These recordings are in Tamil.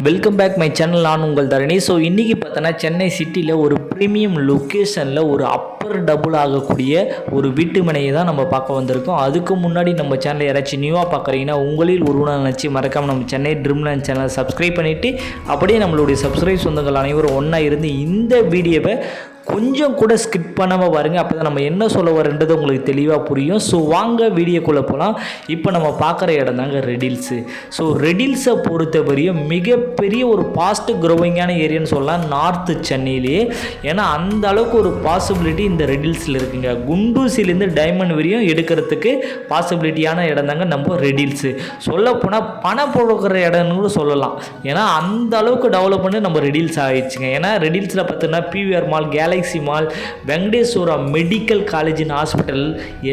Welcome back my channel. நான் உங்கள் தரணி. ஸோ இன்றைக்கி பார்த்தோன்னா சென்னை சிட்டியில் ஒரு ப்ரீமியம் லொக்கேஷனில் ஒரு அப்பர் டபுள் ஆகக்கூடிய ஒரு வீட்டு மனையை தான் நம்ம பார்க்க வந்திருக்கோம். அதுக்கு முன்னாடி நம்ம சேனலை யாராச்சும் நியூவாக பார்க்குறீங்கன்னா உங்களில் ஒருவனாக நினச்சி மறக்காமல் நம்ம சென்னை ட்ரீம்லேண்ட் சேனலை சப்ஸ்கிரைப் பண்ணிவிட்டு அப்படியே நம்மளுடைய சப்ஸ்கிரைப் சொந்தங்கள் அனைவரும் ஒன்றா இருந்து இந்த வீடியோவை கொஞ்சம் கூட ஸ்கிப் பண்ணாமல் பாருங்கள். அப்போ தான் நம்ம என்ன சொல்ல வரன்றது உங்களுக்கு தெளிவாக புரியும். ஸோ வாங்க வீடியோக்குள்ளே போகலாம். இப்போ நம்ம பார்க்குற இடம் தாங்க ரெடில்ஸு. ஸோ ரெடில்ஸை பொறுத்தவரையும் மிகப்பெரிய ஒரு ஃபாஸ்ட் க்ரோவிங்கான ஏரியான்னு சொல்லலாம் நார்த்து சென்னையிலேயே. ஏன்னா அந்த அளவுக்கு ஒரு பாசிபிலிட்டி இந்த ரெடில்ஸில் இருக்குங்க. குண்டூசிலேருந்து டைமண்ட் வரையும் எடுக்கிறதுக்கு பாசிபிலிட்டியான இடம் தாங்க நம்ம ரெடில்ஸு. சொல்லப்போனால் பணம் போடுற இடம்னு கூட சொல்லலாம். ஏன்னா அந்த அளவுக்கு டெவலப் பண்ணி நம்ம ரெடில்ஸ் ஆகிடுச்சுங்க. ஏன்னா ரெடில்ஸில் பார்த்தோன்னா PVR mall, Galaxy mall, Venkateswara medical college and hospital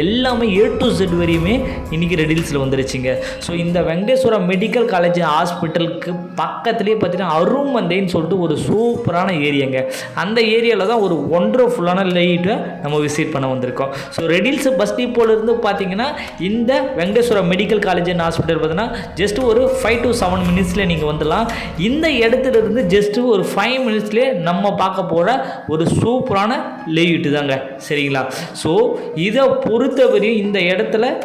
எல்லாமே A to Z வரையுமே இன்றைக்கி ரெடில்ஸில் வந்துருச்சுங்க. ஸோ இந்த வெங்கடேஸ்வரா மெடிக்கல் காலேஜ் ஹாஸ்பிட்டலுக்கு பக்கத்துலேயே பார்த்தீங்கன்னா அருமந்தைன்னு சொல்லிட்டு ஒரு சூப்பரான ஏரியாங்க. அந்த ஏரியாவில் தான் ஒரு ஒண்டர்ஃபுல்லான லைட்டை நம்ம விசிட் பண்ண வந்திருக்கோம். ஸோ ரெடில்ஸ் பஸ் டிப்போலேருந்து பார்த்தீங்கன்னா இந்த Venkateswara medical college and hospital பார்த்தீங்கன்னா ஜஸ்ட் ஒரு 5 to 7 மினிட்ஸில் நீங்கள் வந்துடலாம். இந்த இடத்துல இருந்து ஜஸ்ட் ஒரு 5 மினிட்ஸ்லேயே நம்ம பார்க்க போகிற ஒரு சூப்பரான லேஅவுட் தாங்க. சரிங்களா? ஸோ இதை பொறுத்தவரையும் இந்த இடத்துல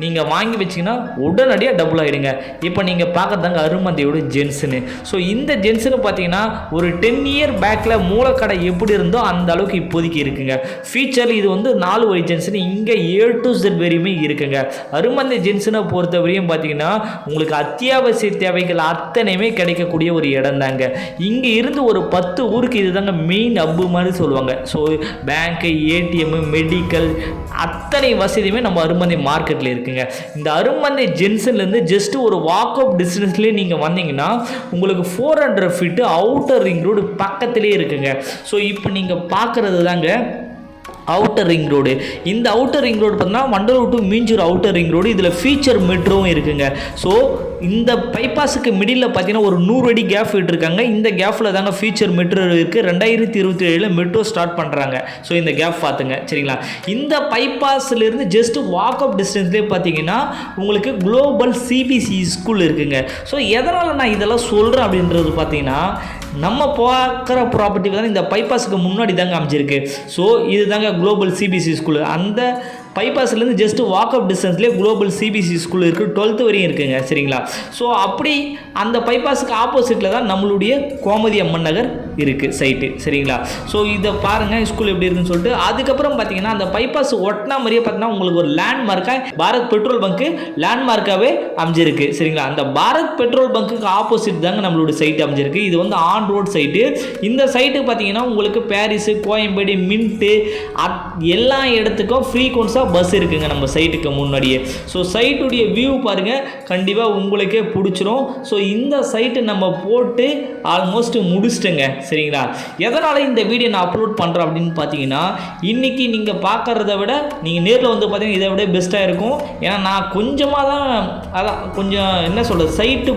நீங்கள் வாங்கி வச்சிங்கன்னா உடனடியாக டபுள் ஆகிடுங்க. இப்போ நீங்கள் பார்க்குறதாங்க அருமந்தையோட ஜென்ஸுன்னு. ஸோ இந்த ஜென்ஸுன்னு பார்த்தீங்கன்னா ஒரு 10 இயர் பேக்கில் மூலக்கடை எப்படி இருந்தோ அந்த அளவுக்கு இப்போதைக்கு இருக்குங்க. ஃபீச்சர் இது வந்து 4 வழி ஜென்ஸுன்னு இங்கே A to Z வரையுமே இருக்குங்க. அருமந்தை ஜென்ஸுனை பொறுத்தவரையும் பார்த்தீங்கன்னா உங்களுக்கு அத்தியாவசிய தேவைகள் அத்தனையுமே கிடைக்கக்கூடிய ஒரு இடம் தாங்க. இங்கே இருந்து ஒரு 10 ஊருக்கு இது தாங்க மெயின் ஹப்பு மாதிரி சொல்லுவாங்க. ஸோ பேங்க்கு, ATM, மெடிக்கல் அத்தனை வசதியுமே நம்ம அருமந்தை மார்க்கெட்டில் இருக்குங்க. இந்த அருமந்தை ஜென்ஷன்லேருந்து ஜஸ்ட் ஒரு வாக் அப் டிஸ்டன்ஸ்லேயே நீங்கள் வந்தீங்கன்னா உங்களுக்கு 400 ஃபீட்டு அவுட்டர் ரிங் ரோடு பக்கத்திலே இருக்குங்க. ஸோ இப்போ நீங்கள் பார்க்குறது தாங்க அவுட்டர் ரிங் ரோடு. இந்த அவுட்டர் ரிங் ரோடு பார்த்தீங்கன்னா Vandalur to Minjur outer ring road. இதில் ஃபீச்சர் மெட்ரோவும் இருக்குங்க. ஸோ இந்த பைபாஸுக்கு மிடில் பார்த்தீங்கன்னா ஒரு 100 அடி கேப் விட்டுருக்காங்க. இந்த கேப்பில் தாங்க ஃபீச்சர் மெட்ரோ இருக்குது. 2027 மெட்ரோ ஸ்டார்ட் பண்ணுறாங்க. ஸோ இந்த கேப் பார்த்துங்க. சரிங்களா? இந்த பைபாஸ்லேருந்து ஜஸ்ட் வாக் அப் டிஸ்டன்ஸ்லேயே பார்த்தீங்கன்னா உங்களுக்கு குளோபல் CBSE ஸ்கூல் இருக்குங்க. ஸோ எதனால் நான் இதெல்லாம் சொல்கிறேன் அப்படின்றது பார்த்தீங்கன்னா நம்ம பார்க்குற ப்ராப்பர்ட்டி பார்த்தீங்கன்னா இந்த பைபாஸுக்கு முன்னாடி தாங்க அமைஞ்சிருக்கு. ஸோ இது தாங்க குளோபல் CBSE ஸ்கூல். அந்த பைபாஸ்லேருந்து ஜஸ்ட் வாக் அப் டிஸ்டன்ஸ்லேயே குளோபல் CBSE ஸ்கூல் இருக்குது. 12th வரையும் இருக்குங்க. சரிங்களா? ஸோ அப்படி அந்த பைபாஸுக்கு ஆப்போசிட்டில் தான் நம்மளுடைய கோமதி அம்மன் நகர் இருக்குது சைட்டு. சரிங்களா? ஸோ இதை பாருங்கள் ஸ்கூல் எப்படி இருக்குன்னு சொல்லிட்டு. அதுக்கப்புறம் பார்த்தீங்கன்னா அந்த பைபாஸ் ஒட்டினா மாதிரியே பார்த்தீங்கன்னா உங்களுக்கு ஒரு லேண்ட்மார்க்காக பாரத் பெட்ரோல் பங்க்கு லேண்ட்மார்க்காகவே அமைஞ்சிருக்கு. சரிங்களா? அந்த பாரத் பெட்ரோல் பங்க்குக்கு ஆப்போசிட் தாங்க நம்மளுடைய சைட்டு அமைஞ்சிருக்கு. இது வந்து ஆன் ரோட் சைட்டு. இந்த சைட்டு பார்த்தீங்கன்னா உங்களுக்கு பாரிஸு, கோயம்பேடு, மின்ட்டு எல்லா இடத்துக்கும் ஃப்ரீக்வன்ஸாக பஸ் இருக்குங்க நம்ம சைட்டுக்கு முன்னாடியே. ஸோ சைட்டுடைய வியூ பாருங்கள், கண்டிப்பாக உங்களுக்கே பிடிச்சிரும். ஸோ இந்த சைட்டு நம்ம போட்டு ஆல்மோஸ்ட் முடிச்சிட்டேங்க. சரிங்களா? எதனால் இந்த வீடியோ நான் அப்லோட் பண்ணுறேன் அப்படின்னு பார்த்தீங்கன்னா இன்றைக்கி நீங்கள் பார்க்குறத விட நீங்கள் நேரில் வந்து பார்த்தீங்கன்னா இதை விட பெஸ்ட்டாக இருக்கும். ஏன்னா நான் கொஞ்சமாக தான் அதான் கொஞ்சம் என்ன சொல்கிறது சைட்டு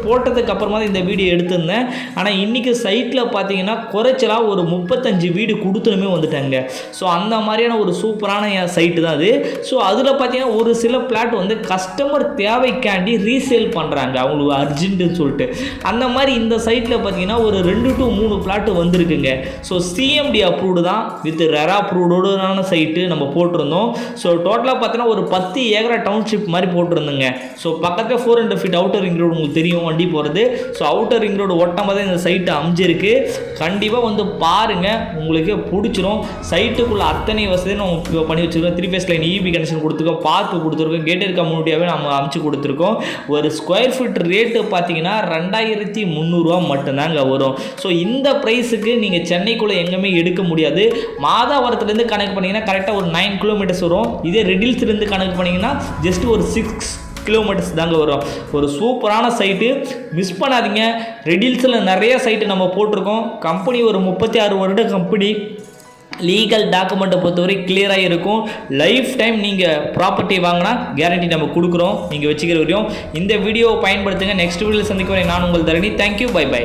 போட்டதுக்கு அப்புறமா தான் இந்த வீடியோ எடுத்திருந்தேன். ஆனால் இன்றைக்கி சைட்டில் பார்த்தீங்கன்னா குறைச்சலாக ஒரு 35 வீடு கொடுத்துனுமே வந்துட்டாங்க. ஸோ அந்த மாதிரியான ஒரு சூப்பரான சைட்டு தான் அது. ஸோ அதில் பார்த்தீங்கன்னா ஒரு சில பிளாட் வந்து கஸ்டமர் தேவைக்காண்டி ரீசேல் பண்ணுறாங்க அவங்களுக்கு அர்ஜென்ட்டுன்னு சொல்லிட்டு. அந்த மாதிரி இந்த சைட்டில் பார்த்தீங்கன்னா ஒரு 2 to 3 பிளாட் வந்திருக்குங்க. ஸோ CMD அப்ரூவ்டு தான் வித் ரெரா அப்ரூவ்டோடான சைட்டு நம்ம போட்டிருந்தோம். ஸோ டோட்டலாக பார்த்தீங்கன்னா ஒரு 10 ஏக்கரா டவுன்ஷிப் மாதிரி போட்டிருந்தோங்க. ஸோ பக்கத்தில் 400 ஃபீட் அவுட்டர் ரிங் ரோடு உங்களுக்கு தெரியும் வண்டி போகிறது. ஸோ அவுட்டர் ரிங் ரோடு ஒட்டாமல் தான் இந்த சைட்டு அமைஞ்சிருக்கு. கண்டிப்பாக வந்து பாருங்கள், உங்களுக்கு பிடிச்சிரும். சைட்டுக்குள்ளே அத்தனை வசதியும் நம்ம பண்ணி வச்சுருக்கோம். 3 phase லைன் EB கனெக்ஷன் கொடுத்துருக்கோம், பார்த்து கொடுத்துருக்கோம், கேட்டட் கம்யூனிட்டியாகவே நம்ம அமைச்சு கொடுத்துருக்கோம். ஒரு ஸ்கொயர் ஃபீட் ரேட்டு பார்த்தீங்கன்னா 2300 ரூபா மட்டும்தாங்க வரும். ஸோ இந்த ப்ரைஸுக்கு நீங்கள் சென்னைக்குள்ளே எங்கேயுமே எடுக்க முடியாது. மாதாவரத்துலேருந்து கணக்கு பண்ணிங்கன்னா கரெக்டாக ஒரு 9 கிலோமீட்டர்ஸ் வரும். இதே ரெடில்ஸ்லேருந்து கணக்கு பண்ணிங்கன்னா ஜஸ்ட் ஒரு 6 கிலோமீட்டர்ஸ் தாங்க வரும். ஒரு சூப்பரான சைட்டு, மிஸ் பண்ணாதீங்க. ரெடில்ஸில் நிறைய சைட்டு நம்ம போட்டிருக்கோம். கம்பெனி ஒரு 36 வருட கம்பெனி. லீகல் டாக்குமெண்ட்டை பொறுத்தவரை கிளியராக இருக்கும். லைஃப் டைம் நீங்கள் ப்ராப்பர்ட்டி வாங்கினா கேரண்டி நம்ம கொடுக்குறோம் நீங்கள் வச்சுக்கிற வரையும். இந்த வீடியோவை பயன்படுத்துங்க. நெக்ஸ்ட் வீடியோவில் சந்திக்க வரேன். நான் உங்கள் தரணி. தேங்க்யூ. By by.